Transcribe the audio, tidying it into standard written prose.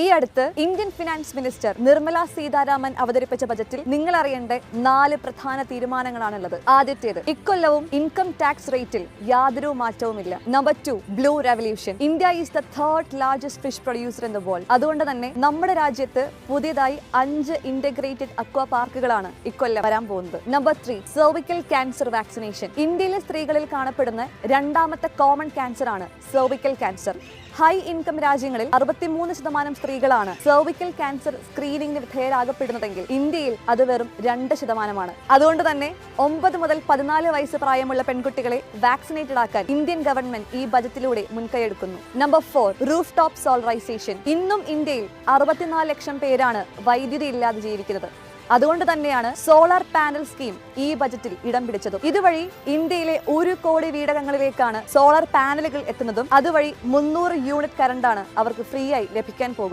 ഈ അടുത്ത് Indian finance minister Nirmala Sitharaman അവതരിപ്പിച്ച ബജറ്റിൽ നിങ്ങൾ അറിയേണ്ട 4 പ്രധാന തീരുമാനങ്ങളാണുള്ളത്. ആദ്യത്തേത്, ഇക്കൊല്ലവും ഇൻകം ടാക്സ് റേറ്റിൽ യാതൊരു മാറ്റവുമില്ല. Number 2, blue revolution. India is the 3rd largest fish producer in the world. അതുകൊണ്ട് തന്നെ നമ്മുടെ രാജ്യത്ത് പുതിയതായി 5 ഇന്റഗ്രേറ്റഡ് അക്വാ പാർക്കുകളാണ് ഇക്കൊല്ലം വരാൻ പോകുന്നത്. Number 3, cervical cancer vaccination. ഇന്ത്യയിലെ സ്ത്രീകളിൽ കാണപ്പെടുന്ന രണ്ടാമത്തെ കോമൺ ക്യാൻസർ ആണ് സെർവിക്കൽ ക്യാൻസർ. ഹൈ ഇൻകം രാജ്യങ്ങളിൽ 63% സ്ത്രീകളാണ് സെർവിക്കൽ ക്യാൻസർ സ്ക്രീനിങ്ങിന് വിധേയരാകപ്പെടുന്നതെങ്കിൽ ഇന്ത്യയിൽ അത് വെറും 2%. അതുകൊണ്ട് തന്നെ 9 മുതൽ 14 വയസ്സ് പ്രായമുള്ള പെൺകുട്ടികളെ വാക്സിനേറ്റഡ് ആക്കാൻ ഇന്ത്യൻ ഗവൺമെന്റ് ഈ ബജറ്റിലൂടെ മുൻകൈയെടുക്കുന്നു. Number 4, roof top solarisation. ഇന്നും ഇന്ത്യയിൽ 64 ലക്ഷം പേരാണ് വൈദ്യുതി ഇല്ലാതെ ജീവിക്കുന്നത്. അതുകൊണ്ട് തന്നെയാണ് സോളാർ പാനൽ സ്കീം ഈ ബജറ്റിൽ ഇടം പിടിച്ചതും. ഇതുവഴി ഇന്ത്യയിലെ 1 കോടി വീടകങ്ങളിലേക്കാണ് സോളാർ പാനലുകൾ എത്തുന്നതും അതുവഴി 300 യൂണിറ്റ് കറണ്ടാണ് അവർക്ക് ഫ്രീ ആയി ലഭിക്കാൻ പോകുന്നത്.